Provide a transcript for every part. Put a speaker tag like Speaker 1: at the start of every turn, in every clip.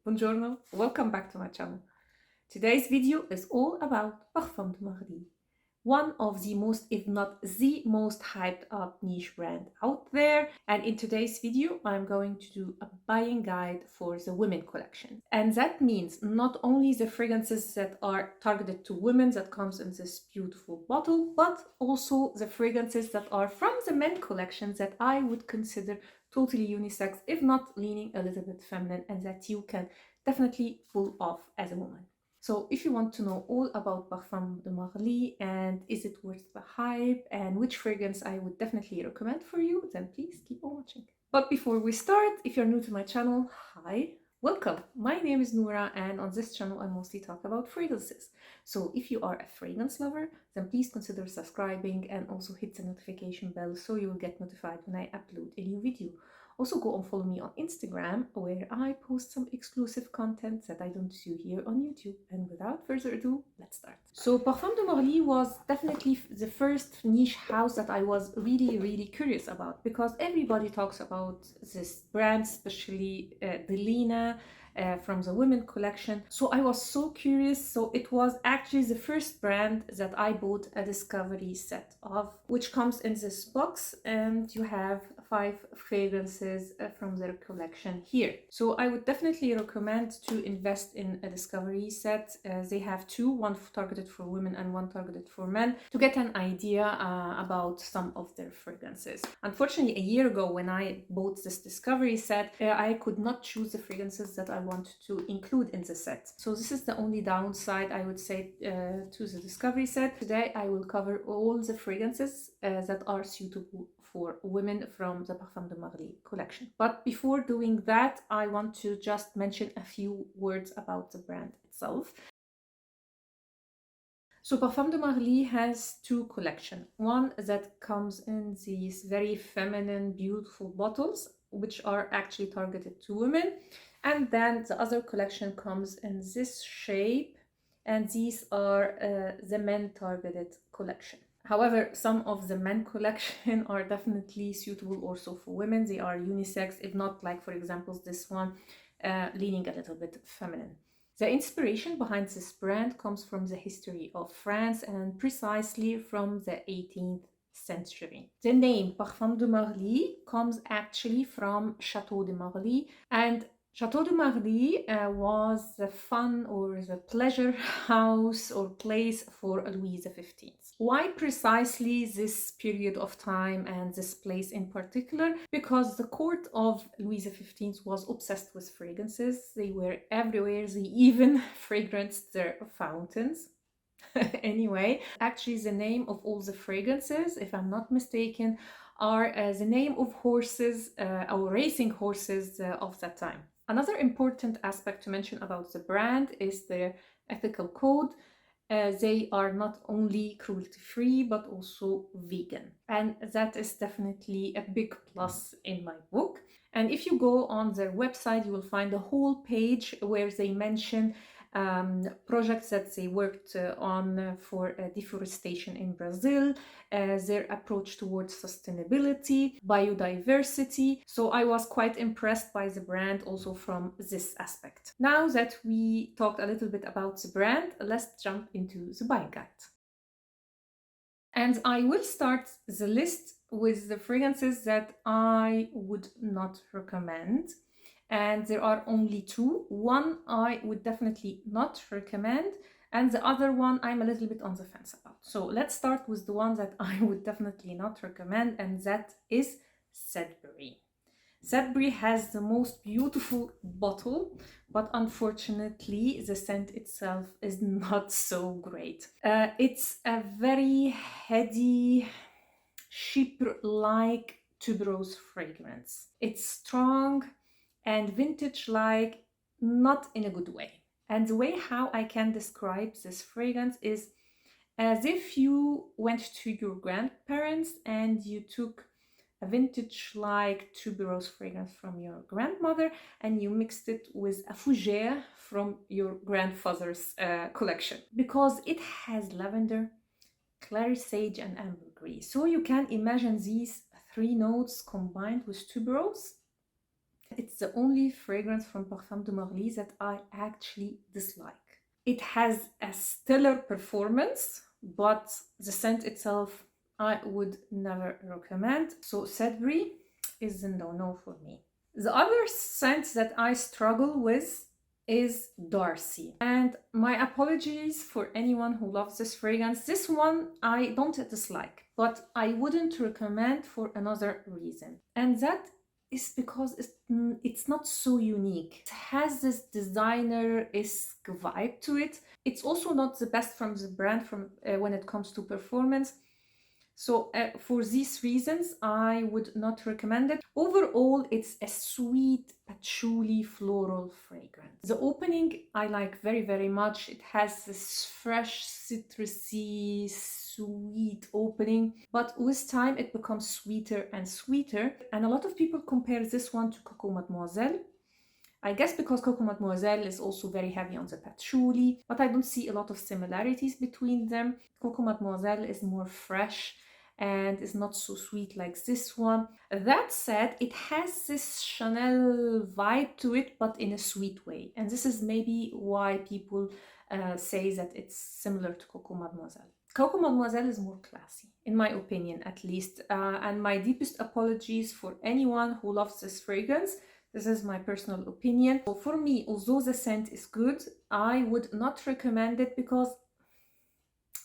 Speaker 1: Buongiorno, welcome back to my channel. Today's video is all about Parfum de Marly, one of the most, if not the most hyped up niche brand out there. And in today's video, I'm going to do a buying guide for the women collection. And that means not only the fragrances that are targeted to women that comes in this beautiful bottle, but also the fragrances that are from the men collections that I would consider totally unisex, if not leaning a little bit feminine, and that you can definitely pull off as a woman. So if you want to know all about Parfum de Marly and is it worth the hype and which fragrance I would definitely recommend for you, then please keep on watching. But before we start, if you're new to my channel, hi, welcome. My name is Noura and on this channel I mostly talk about fragrances. So if you are a fragrance lover, then please consider subscribing and also hit the notification bell so you will get notified when I upload a new video. Also go and follow me on Instagram where I post some exclusive content that I don't do here on YouTube. And without further ado, let's start. So Parfum de Marly was definitely the first niche house that I was really curious about, because everybody talks about this brand, especially Delina, from the women collection. So I was so curious. So it was actually the first brand that I bought a discovery set of, which comes in this box, and you have 5 fragrances from their collection here. So I would definitely recommend to invest in a discovery set. They have 2, one targeted for women and one targeted for men, to get an idea about some of their fragrances. Unfortunately, a year ago when I bought this discovery set, I could not choose the fragrances that I wanted to include in the set. So this is the only downside I would say to the discovery set. Today I will cover all the fragrances that are suitable for women from the Parfum de Marly collection. But before doing that, I want to just mention a few words about the brand itself. So Parfum de Marly has 2 collections. One that comes in these very feminine, beautiful bottles, which are actually targeted to women. And then the other collection comes in this shape, and these are the men targeted collection. However, some of the men collection are definitely suitable also for women. They are unisex, if not, like for example this one, leaning a little bit feminine. The inspiration behind this brand comes from the history of France, and precisely from the 18th century. The name Parfum de Marly comes actually from Chateau de Marly, and Chateau de Marly was the fun or the pleasure house or place for Louis XV. Why precisely this period of time and this place in particular? Because the court of Louis XV was obsessed with fragrances. They were everywhere. They even fragranced their fountains. Anyway, actually the name of all the fragrances, if I'm not mistaken, are the name of horses or racing horses of that time. Another important aspect to mention about the brand is their ethical code. They are not only cruelty-free but also vegan, and that is definitely a big plus in my book. And if you go on their website, you will find a whole page where they mention projects that they worked on for deforestation in Brazil, their approach towards sustainability, biodiversity. So I was quite impressed by the brand also from this aspect. Now that we talked a little bit about the brand, let's jump into the buying guide. And I will start the list with the fragrances that I would not recommend. And there are only 2. One I would definitely not recommend, and the other one I'm a little bit on the fence about. So let's start with the one that I would definitely not recommend, and that is Sedbury. Sedbury has the most beautiful bottle, but unfortunately the scent itself is not so great. It's a very heady, chypre-like tuberose fragrance. It's strong and vintage-like, not in a good way. And the way how I can describe this fragrance is as if you went to your grandparents and you took a vintage-like tuberose fragrance from your grandmother and you mixed it with a fougere from your grandfather's collection. Because it has lavender, clary sage and ambergris. So you can imagine these 3 notes combined with tuberose. It's the only fragrance from Parfum de Marly that I actually dislike. It has a stellar performance, but the scent itself I would never recommend. So Sedbury is a no-no for me. The other scent that I struggle with is Darcy. And my apologies for anyone who loves this fragrance. This one I don't dislike, but I wouldn't recommend for another reason. And that is because it's not so unique. It has this designer-esque vibe to it. It's also not the best from the brand when it comes to performance. So for these reasons, I would not recommend it. Overall, it's a sweet patchouli floral fragrance. The opening I like very, very much. It has this fresh, citrusy, sweet opening, but with time it becomes sweeter and sweeter. And a lot of people compare this one to Coco Mademoiselle. I guess because Coco Mademoiselle is also very heavy on the patchouli, but I don't see a lot of similarities between them. Coco Mademoiselle is more fresh and is not so sweet like this one. That said, it has this Chanel vibe to it, but in a sweet way. And this is maybe why people say that it's similar to Coco Mademoiselle. Coco Mademoiselle is more classy, in my opinion at least. And my deepest apologies for anyone who loves this fragrance. This is my personal opinion. So for me, although the scent is good, I would not recommend it because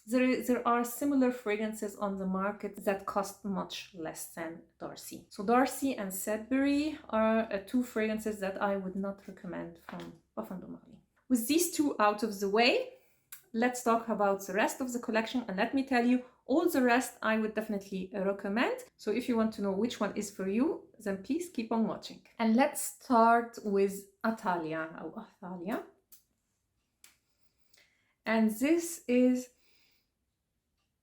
Speaker 1: there are similar fragrances on the market that cost much less than Darcy. So Darcy and Sedbury are two fragrances that I would not recommend from Parfum de Marly. With these two out of the way, let's talk about the rest of the collection, and let me tell you, all the rest I would definitely recommend. So if you want to know which one is for you, then please keep on watching. And let's start with Atalia. And this is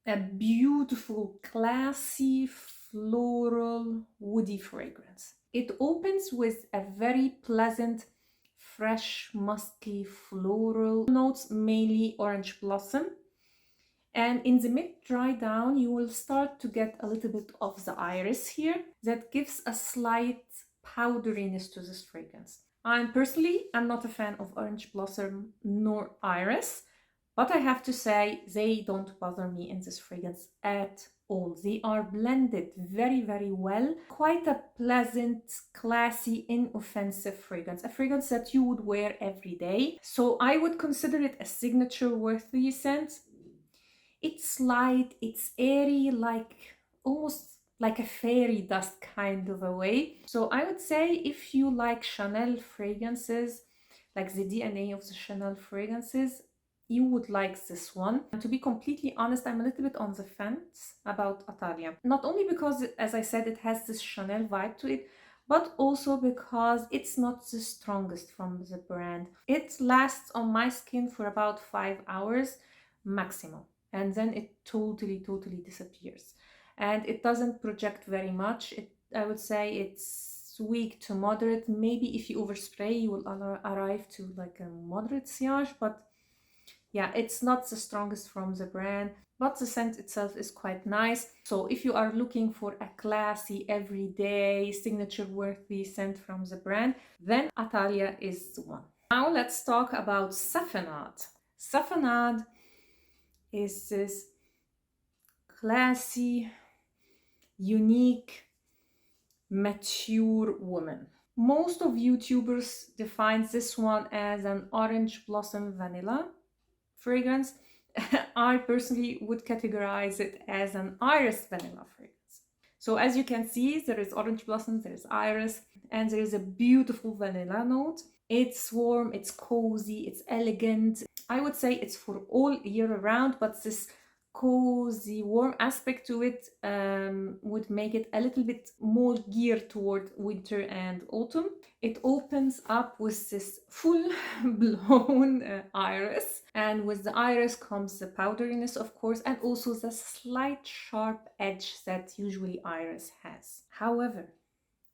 Speaker 1: a beautiful, classy, floral, woody fragrance. It opens with a very pleasant, fresh, musky, floral notes, mainly orange blossom. And in the mid-dry down, you will start to get a little bit of the iris here that gives a slight powderiness to this fragrance. I'm not a fan of orange blossom nor iris, but I have to say they don't bother me in this fragrance at all. They are blended very, very well. Quite a pleasant, classy, inoffensive fragrance. A fragrance that you would wear every day. So I would consider it a signature-worthy scent. It's light, it's airy, almost like a fairy dust kind of a way. So I would say if you like Chanel fragrances, like the DNA of the Chanel fragrances, you would like this one. And to be completely honest, I'm a little bit on the fence about Athalia. Not only because, as I said, it has this Chanel vibe to it, but also because it's not the strongest from the brand. It lasts on my skin for about 5 hours maximum, and then it totally disappears. And it doesn't project very much. I would say it's weak to moderate. Maybe if you overspray, you will arrive to like a moderate sillage, but yeah, it's not the strongest from the brand, but the scent itself is quite nice. So if you are looking for a classy, everyday, signature-worthy scent from the brand, then Atalia is the one. Now let's talk about Safanad. Safanad is this classy, unique, mature woman. Most of YouTubers define this one as an orange blossom vanilla fragrance. I personally would categorize it as an iris vanilla fragrance. So as you can see, there is orange blossom, there is iris, and there is a beautiful vanilla note. It's warm, it's cozy, it's elegant. I would say it's for all year around, but this cozy, warm aspect to it would make it a little bit more geared toward winter and autumn. It opens up with this full-blown iris, and with the iris comes the powderiness, of course, and also the slight sharp edge that usually iris has. However,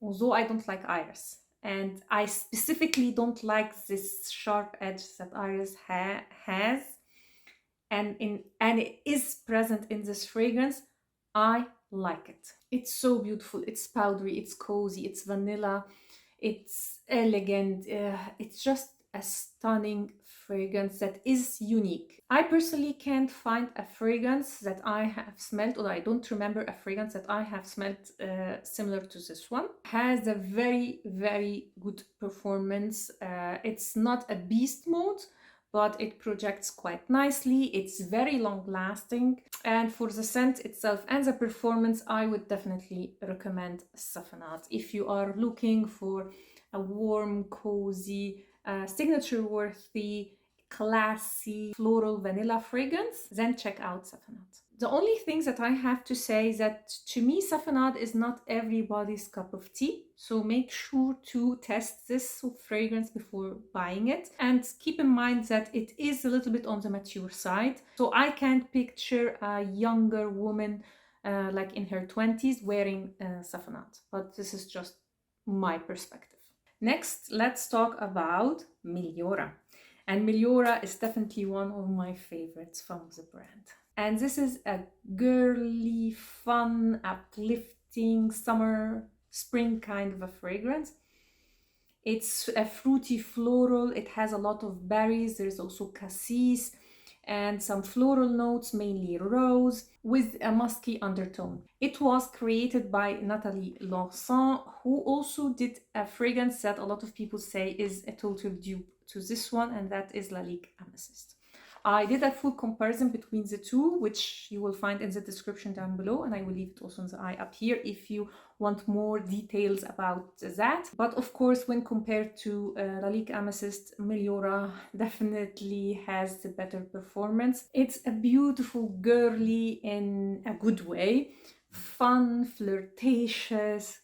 Speaker 1: although I don't like iris, and I specifically don't like this sharp edge that iris has, and it is present in this fragrance, I like it. It's so beautiful, it's powdery, it's cozy, it's vanilla, It's elegant. It's just a stunning fragrance that is unique. I personally can't find a fragrance that I have smelled, or I don't remember a fragrance that I have smelled similar to this one. Has a very, very good performance. It's not a beast mode, but it projects quite nicely. It's very long lasting, and for the scent itself and the performance, I would definitely recommend Safanad. If you are looking for a warm, cozy, signature worthy, classy floral vanilla fragrance, then check out Safanad. The only things that I have to say is that to me Safanad is not everybody's cup of tea, so make sure to test this fragrance before buying it, and keep in mind that it is a little bit on the mature side, so I can't picture a younger woman like in her 20s wearing Safanad, but this is just my perspective. Next, let's talk about Meliora. And Meliora is definitely one of my favorites from the brand. And this is a girly, fun, uplifting summer, spring kind of a fragrance. It's a fruity floral. It has a lot of berries. There's also cassis and some floral notes, mainly rose, with a musky undertone. It was created by Nathalie Lawson, who also did a fragrance that a lot of people say is a total dupe to this one, and that is Lalique Amethyst. I did a full comparison between the two, which you will find in the description down below, and I will leave it also in the eye up here if you want more details about that. But of course, when compared to Lalique Amethyst, Meliora definitely has the better performance. It's a beautiful, girly in a good way, fun, flirtatious.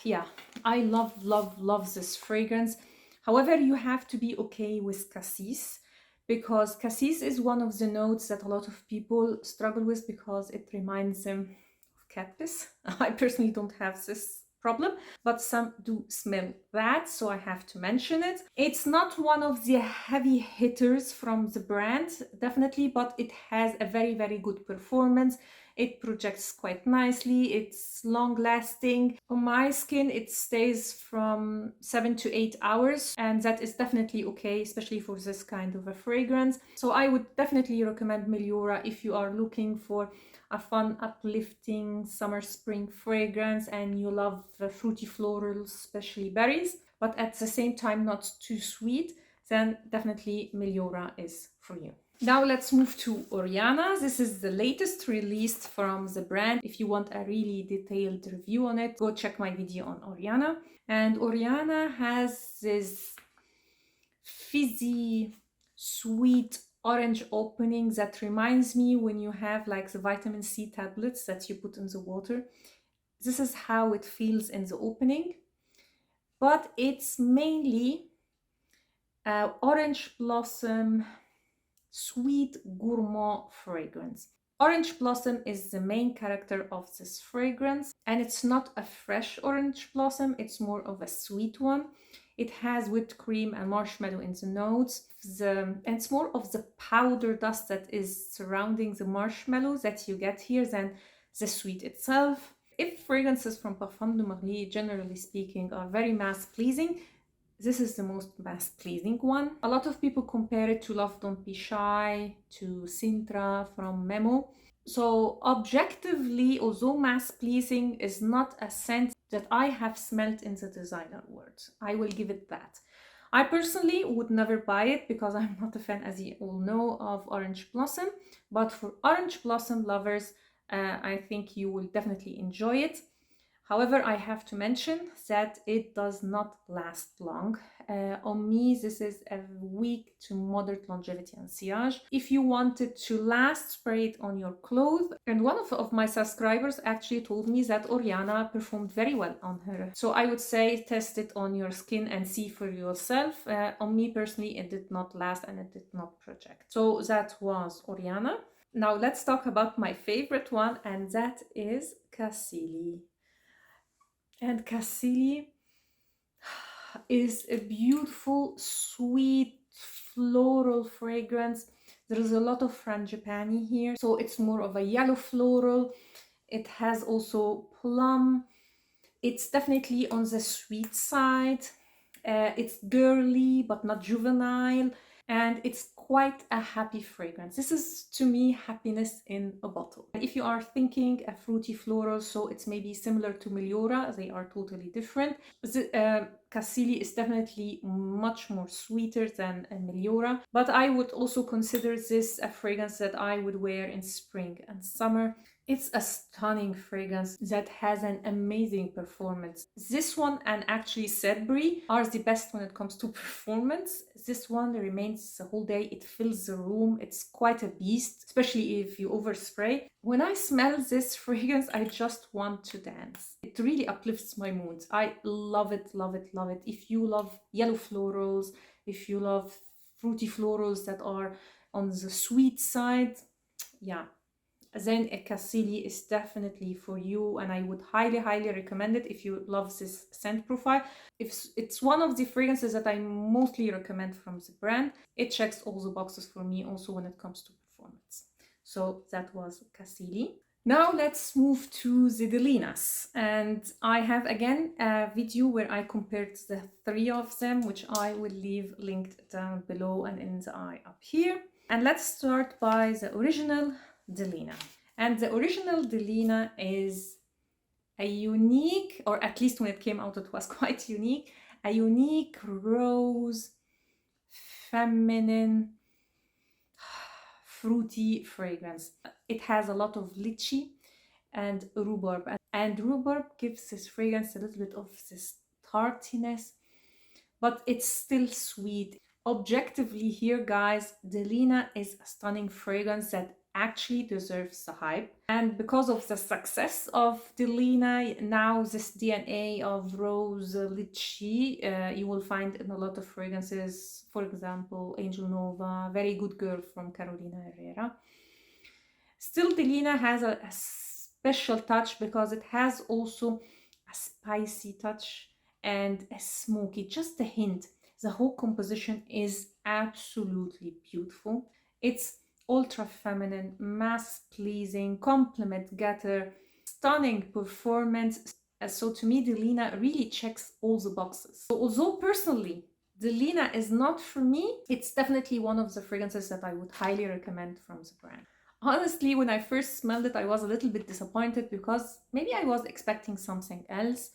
Speaker 1: Yeah, I love this fragrance. However, you have to be okay with cassis, because cassis is one of the notes that a lot of people struggle with because it reminds them of cat piss. I personally don't have this problem, but some do smell that, so I have to mention it. It's not one of the heavy hitters from the brand, definitely, but it has a very good performance. It projects quite nicely, it's long lasting. On my skin, it stays from 7 to 8 hours, and that is definitely okay, especially for this kind of a fragrance. So I would definitely recommend Meliora if you are looking for a fun, uplifting summer spring fragrance and you love fruity florals, especially berries, but at the same time not too sweet, then definitely Meliora is for you. Now let's move to Oriana. This is the latest released from the brand. If you want a really detailed review on it, go check my video on Oriana. And Oriana has this fizzy, sweet orange opening that reminds me when you have like the vitamin C tablets that you put in the water. This is how it feels in the opening, but it's mainly orange blossom, sweet gourmand fragrance. Orange blossom is the main character of this fragrance, and it's not a fresh orange blossom, it's more of a sweet one. It has whipped cream and marshmallow in the notes, and it's more of the powder dust that is surrounding the marshmallow that you get here than the sweet itself. If fragrances from Parfum de Marly, generally speaking, are very mass-pleasing, this is the most mass-pleasing one. A lot of people compare it to Love Don't Be Shy, to Sintra from Memo. So objectively, although mass-pleasing is not a scent that I have smelled in the designer world, I will give it that. I personally would never buy it because I'm not a fan, as you all know, of Orange Blossom. But for Orange Blossom lovers, I think you will definitely enjoy it. However, I have to mention that it does not last long. On me, this is a weak to moderate longevity and sillage. If you want it to last, spray it on your clothes. And one of my subscribers actually told me that Oriana performed very well on her. So I would say test it on your skin and see for yourself. On me personally, it did not last and it did not project. So that was Oriana. Now let's talk about my favorite one, and that is Cassili. And Cassili is a beautiful, sweet, floral fragrance. There is a lot of frangipani here, so it's more of a yellow floral. It has also plum. It's definitely on the sweet side. It's girly but not juvenile, and it's quite a happy fragrance. This is, to me, happiness in a bottle. If you are thinking a fruity floral, so it's maybe similar to Meliora, they are totally different. Cassili is definitely much more sweeter than Meliora, but I would also consider this a fragrance that I would wear in spring and summer. It's a stunning fragrance that has an amazing performance. This one and actually Sedbury are the best when it comes to performance. This one remains the whole day. It fills the room. It's quite a beast, especially if you overspray. When I smell this fragrance, I just want to dance. It really uplifts my mood. I love it, love it, love it. If you love yellow florals, if you love fruity florals that are on the sweet side, yeah, then a Cassili is definitely for you, and I would highly recommend it if you love this scent profile. If it's one of the fragrances that I mostly recommend from the brand. It checks all the boxes for me also when it comes to performance. So that was Cassili. Now let's move to the Delinas, and I have again a video where I compared the three of them, which I will leave linked down below and in the eye up here. And let's start by the original Delina. And the original Delina is a unique, or at least when it came out it was quite unique, a unique rose, feminine, fruity fragrance. It has a lot of lychee and rhubarb, and rhubarb gives this fragrance a little bit of this tartiness, but it's still sweet. Objectively here, guys, Delina is a stunning fragrance that actually deserves the hype. And because of the success of Delina, now this DNA of rose lychee you will find in a lot of fragrances. For example, Angel Nova, Very Good Girl from Carolina Herrera. Still, Delina has a special touch because it has also a spicy touch and a smoky, just a hint. The whole composition is absolutely beautiful. It's ultra feminine, mass pleasing, compliment getter, stunning performance. So to me, Delina really checks all the boxes. So although personally Delina is not for me, it's definitely one of the fragrances that I would highly recommend from the brand. Honestly, when I first smelled it, I was a little bit disappointed because maybe I was expecting something else.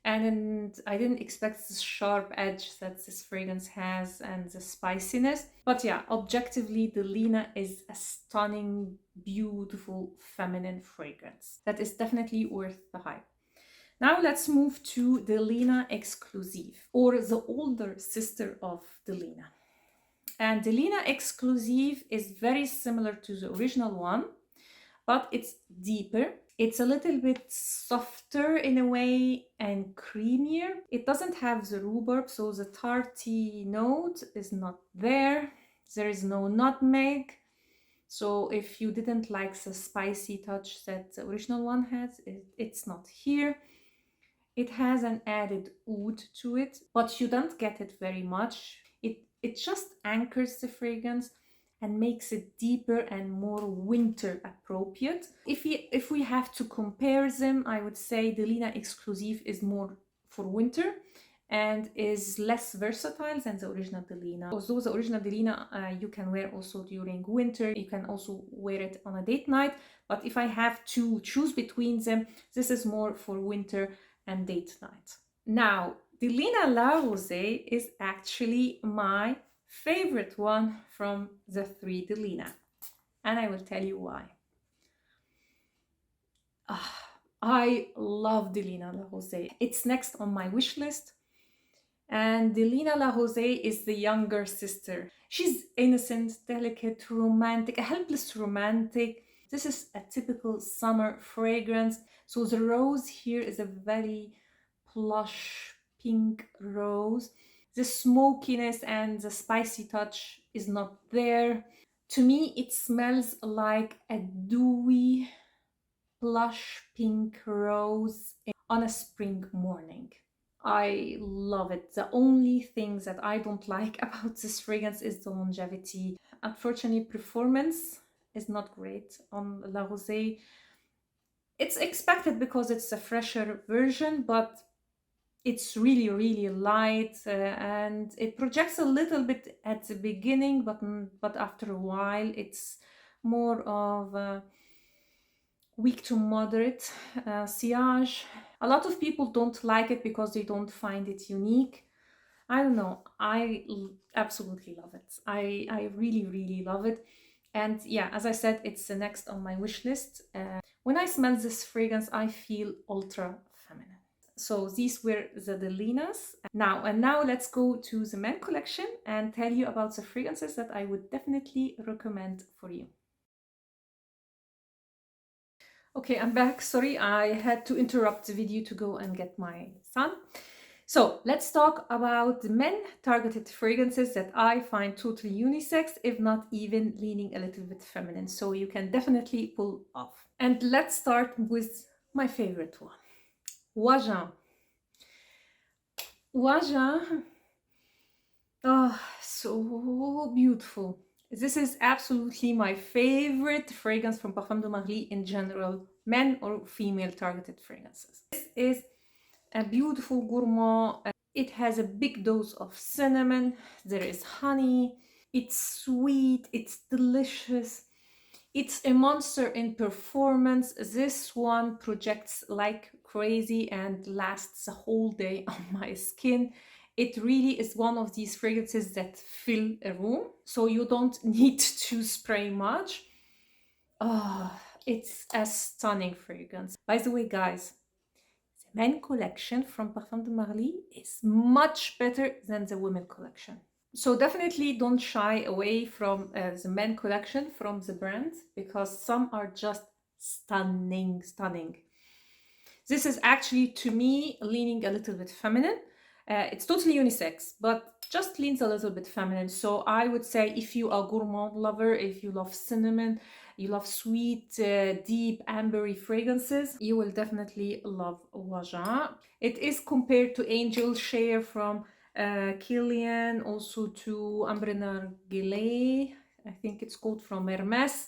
Speaker 1: And I didn't expect this sharp edge that this fragrance has and the spiciness. But yeah, objectively, Delina is a stunning, beautiful, feminine fragrance that is definitely worth the hype. Now let's move to Delina Exclusif, or the older sister of Delina. And Delina Exclusif is very similar to the original one, but it's deeper. It's a little bit softer in a way and creamier. It doesn't have the rhubarb, so the tarty note is not there. There is no nutmeg. So if you didn't like the spicy touch that the original one has, it's not here. It has an added oud to it, but you don't get it very much. It just anchors the fragrance and makes it deeper and more winter appropriate. If we have to compare them, I would say Delina Exclusif is more for winter and is less versatile than the original Delina. Although the original Delina you can wear also during winter, you can also wear it on a date night, but if I have to choose between them, this is more for winter and date night. Now, Delina La Rosee is actually my favorite one from the three Delina, and I will tell you why. I love Delina La Rosee. It's next on my wish list, and Delina La Rosee is the younger sister. She's innocent, delicate, romantic, a helpless romantic. This is a typical summer fragrance. So the rose here is a very plush pink rose. The smokiness and the spicy touch is not there. To me, it smells like a dewy, plush pink rose on a spring morning. I love it. The only thing that I don't like about this fragrance is the longevity. Unfortunately, performance is not great on La Rosee. It's expected because it's a fresher version, but it's really, really light, and it projects a little bit at the beginning, but after a while it's more of a weak to moderate sillage. A lot of people don't like it because they don't find it unique. I don't know. Absolutely love it. I really, really love it. And yeah, as I said, it's the next on my wish list. When I smell this fragrance, I feel ultra feminine. So these were the Delinas. Now let's go to the men collection and tell you about the fragrances that I would definitely recommend for you. Okay, I'm back. Sorry, I had to interrupt the video to go and get my son. So let's talk about the men targeted fragrances that I find totally unisex, if not even leaning a little bit feminine. So you can definitely pull off. And let's start with my favorite one, Oajan. Oajan, oh, so beautiful. This is absolutely my favorite fragrance from Parfum de Marly in general, men or female targeted fragrances. This is a beautiful gourmand. It has a big dose of cinnamon. There is honey. It's sweet. It's delicious. It's a monster in performance. This one projects like crazy and lasts a whole day on my skin. It really is one of these fragrances that fill a room, so you don't need to spray much. Oh, it's a stunning fragrance. By the way, guys, the men collection from Parfum de Marly is much better than the women collection. So definitely don't shy away from the men collection from the brand, because some are just stunning, stunning. This is actually, to me, leaning a little bit feminine. It's totally unisex, but just leans a little bit feminine. So I would say if you are a gourmand lover, if you love cinnamon, you love sweet, deep, ambery fragrances, you will definitely love Oajan. It is compared to Angel Share from Kilian, also to Ambre Narguilé, I think it's called, from Hermes.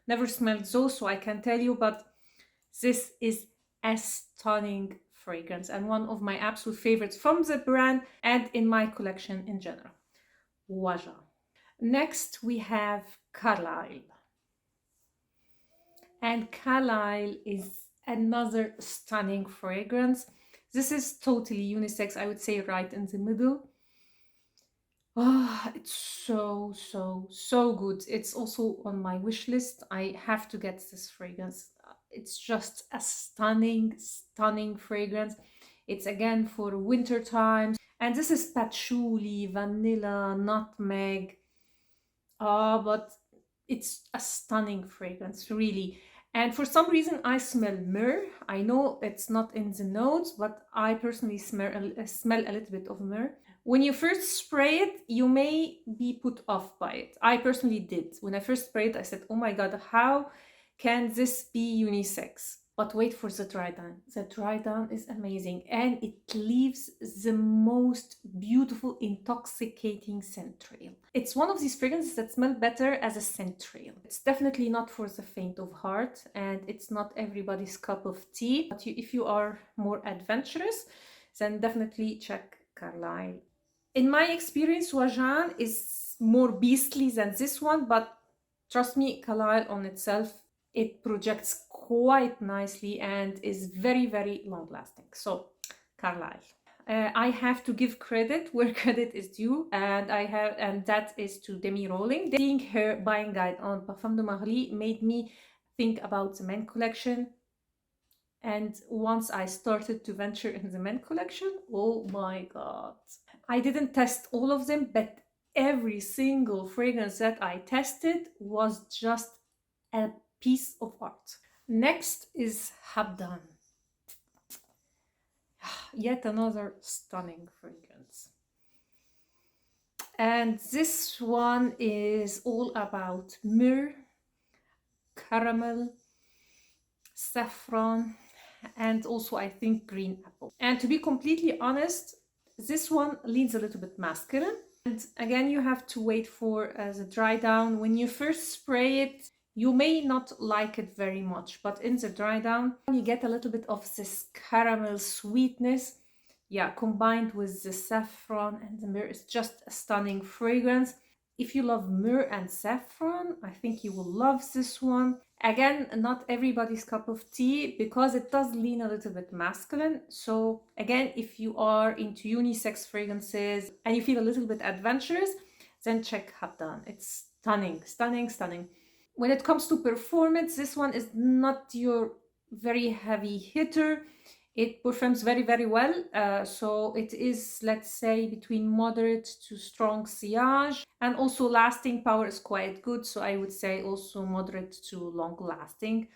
Speaker 1: Never smelled those, so I can't tell you, but this is a stunning fragrance and one of my absolute favorites from the brand and in my collection in general. Oajan. Next we have Carisle. And Carisle is another stunning fragrance. This is totally unisex, I would say right in the middle. Oh, it's so, so, so good. It's also on my wish list. I have to get this fragrance. It's just a stunning, stunning fragrance. It's again for winter times. And this is patchouli, vanilla, nutmeg. But it's a stunning fragrance, really. And for some reason, I smell myrrh. I know it's not in the notes, but I personally smell a little bit of myrrh. When you first spray it, you may be put off by it. I personally did. When I first sprayed it, I said, oh my God, how can this be unisex? But wait for the dry down. The dry down is amazing, and it leaves the most beautiful, intoxicating scent trail. It's one of these fragrances that smell better as a scent trail. It's definitely not for the faint of heart, and it's not everybody's cup of tea. But if you are more adventurous, then definitely check Carisle. In my experience, Oajan is more beastly than this one, but trust me, Carisle on itself, it projects quite nicely and is very, very long lasting. So Carisle. I have to give credit where credit is due, and that is to Demi Rowling. Seeing her buying guide on Parfum de Marly made me think about the men collection. And once I started to venture in the men collection, oh my God. I didn't test all of them, but every single fragrance that I tested was just a piece of art. Next is Habdan. Yet another stunning fragrance. And this one is all about myrrh, caramel, saffron, and also I think green apple. And to be completely honest, this one leans a little bit masculine. And again, you have to wait for the dry down. When you first spray it, You may not like it very much, but in the dry down, you get a little bit of this caramel sweetness, yeah, combined with the saffron and the myrrh. It's just a stunning fragrance. If you love myrrh and saffron, I think you will love this one. Again, not everybody's cup of tea because it does lean a little bit masculine. So again, if you are into unisex fragrances and you feel a little bit adventurous, then check Habdan. It's stunning, stunning, stunning. When it comes to performance, this one is not your very heavy hitter. It performs very, very well. So it is, let's say, between moderate to strong sillage. And also lasting power is quite good. So I would say also moderate to long lasting.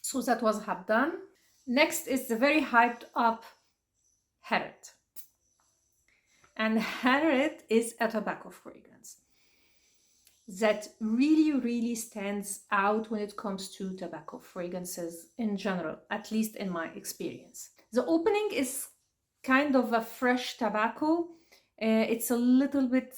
Speaker 1: So that was Habdan. Next is the very hyped up Harriet. And Harriet is a tobacco fragrance that really stands out when it comes to tobacco fragrances in general, at least in my experience. The opening is kind of a fresh tobacco. It's a little bit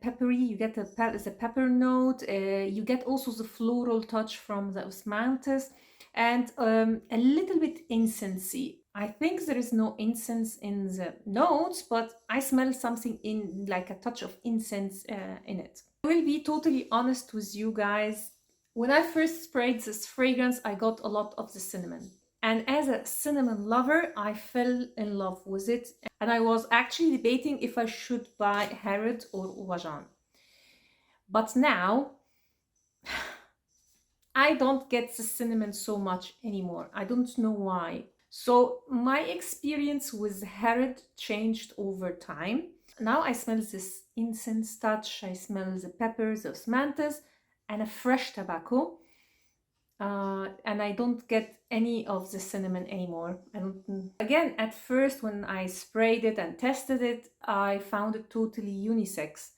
Speaker 1: peppery. You get the pepper note. You get also the floral touch from the osmanthus, and a little bit incensey. I think there is no incense in the notes, but I smell something in like a touch of incense in it. I will be totally honest with you guys. When I first sprayed this fragrance, I got a lot of the cinnamon. And as a cinnamon lover, I fell in love with it. And I was actually debating if I should buy Harriet or Oajan. But now, I don't get the cinnamon so much anymore. I don't know why. So my experience with Harriet changed over time. Now I smell this incense touch, I smell the peppers, the osmanthus, and a fresh tobacco. And I don't get any of the cinnamon anymore. Again, at first when I sprayed it and tested it, I found it totally unisex.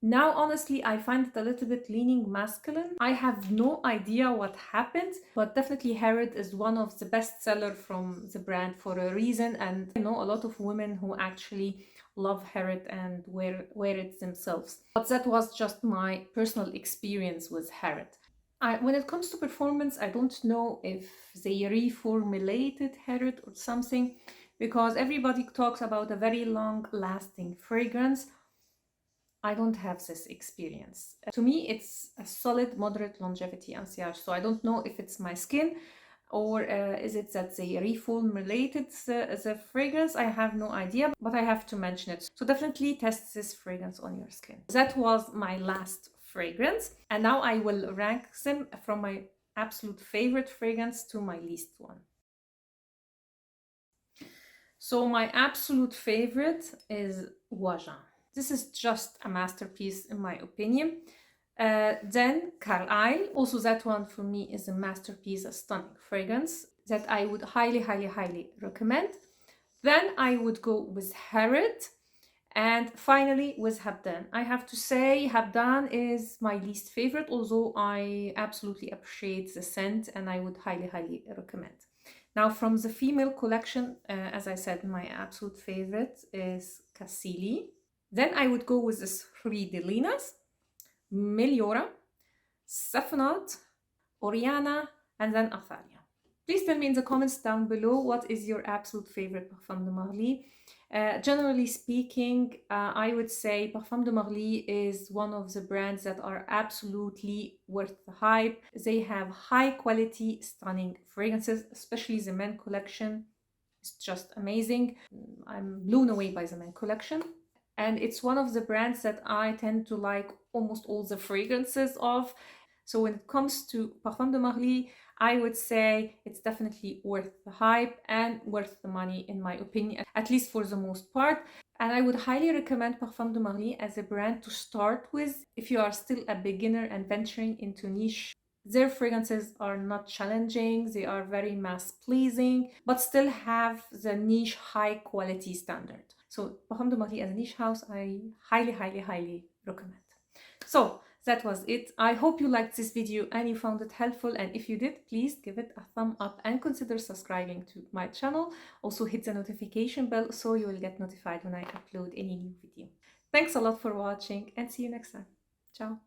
Speaker 1: Now, honestly, I find it a little bit leaning masculine. I have no idea what happened, but definitely Harriet is one of the best sellers from the brand for a reason. And I know a lot of women who actually love Harriet and wear it themselves. But that was just my personal experience with Harriet. When it comes to performance, I don't know if they reformulated Harriet or something, because everybody talks about a very long-lasting fragrance. I don't have this experience. To me, it's a solid, moderate longevity sillage. So I don't know if it's my skin or is it that they reformulated the fragrance. I have no idea, but I have to mention it. So definitely test this fragrance on your skin. That was my last fragrance. And now I will rank them from my absolute favorite fragrance to my least one. So my absolute favorite is Oajan. This is just a masterpiece in my opinion. Then Carisle, also that one for me is a masterpiece, a stunning fragrance that I would highly recommend. Then I would go with Harriet, and finally with Habdan. I have to say Habdan is my least favorite, although I absolutely appreciate the scent and I would highly recommend. Now from the female collection, as I said, my absolute favorite is Cassili. Then I would go with the 3 Delinas, MELIORA, Safanad, Oriana, and then Athalia. Please tell me in the comments down below what is your absolute favorite Parfum de Marly. Generally speaking, I would say Parfum de Marly is one of the brands that are absolutely worth the hype. They have high quality, stunning fragrances, especially the men collection. It's just amazing. I'm blown away by the men collection. And it's one of the brands that I tend to like almost all the fragrances of. So when it comes to Parfum de Marly, I would say it's definitely worth the hype and worth the money in my opinion, at least for the most part. And I would highly recommend Parfum de Marly as a brand to start with if you are still a beginner and venturing into niche. Their fragrances are not challenging, they are very mass pleasing, but still have the niche high quality standard. So Parfum de Marly as a niche house, I highly recommend. So that was it. I hope you liked this video and you found it helpful, and if you did, please give it a thumb up and consider subscribing to my channel. Also hit the notification bell so you will get notified when I upload any new video. Thanks a lot for watching and see you next time. Ciao.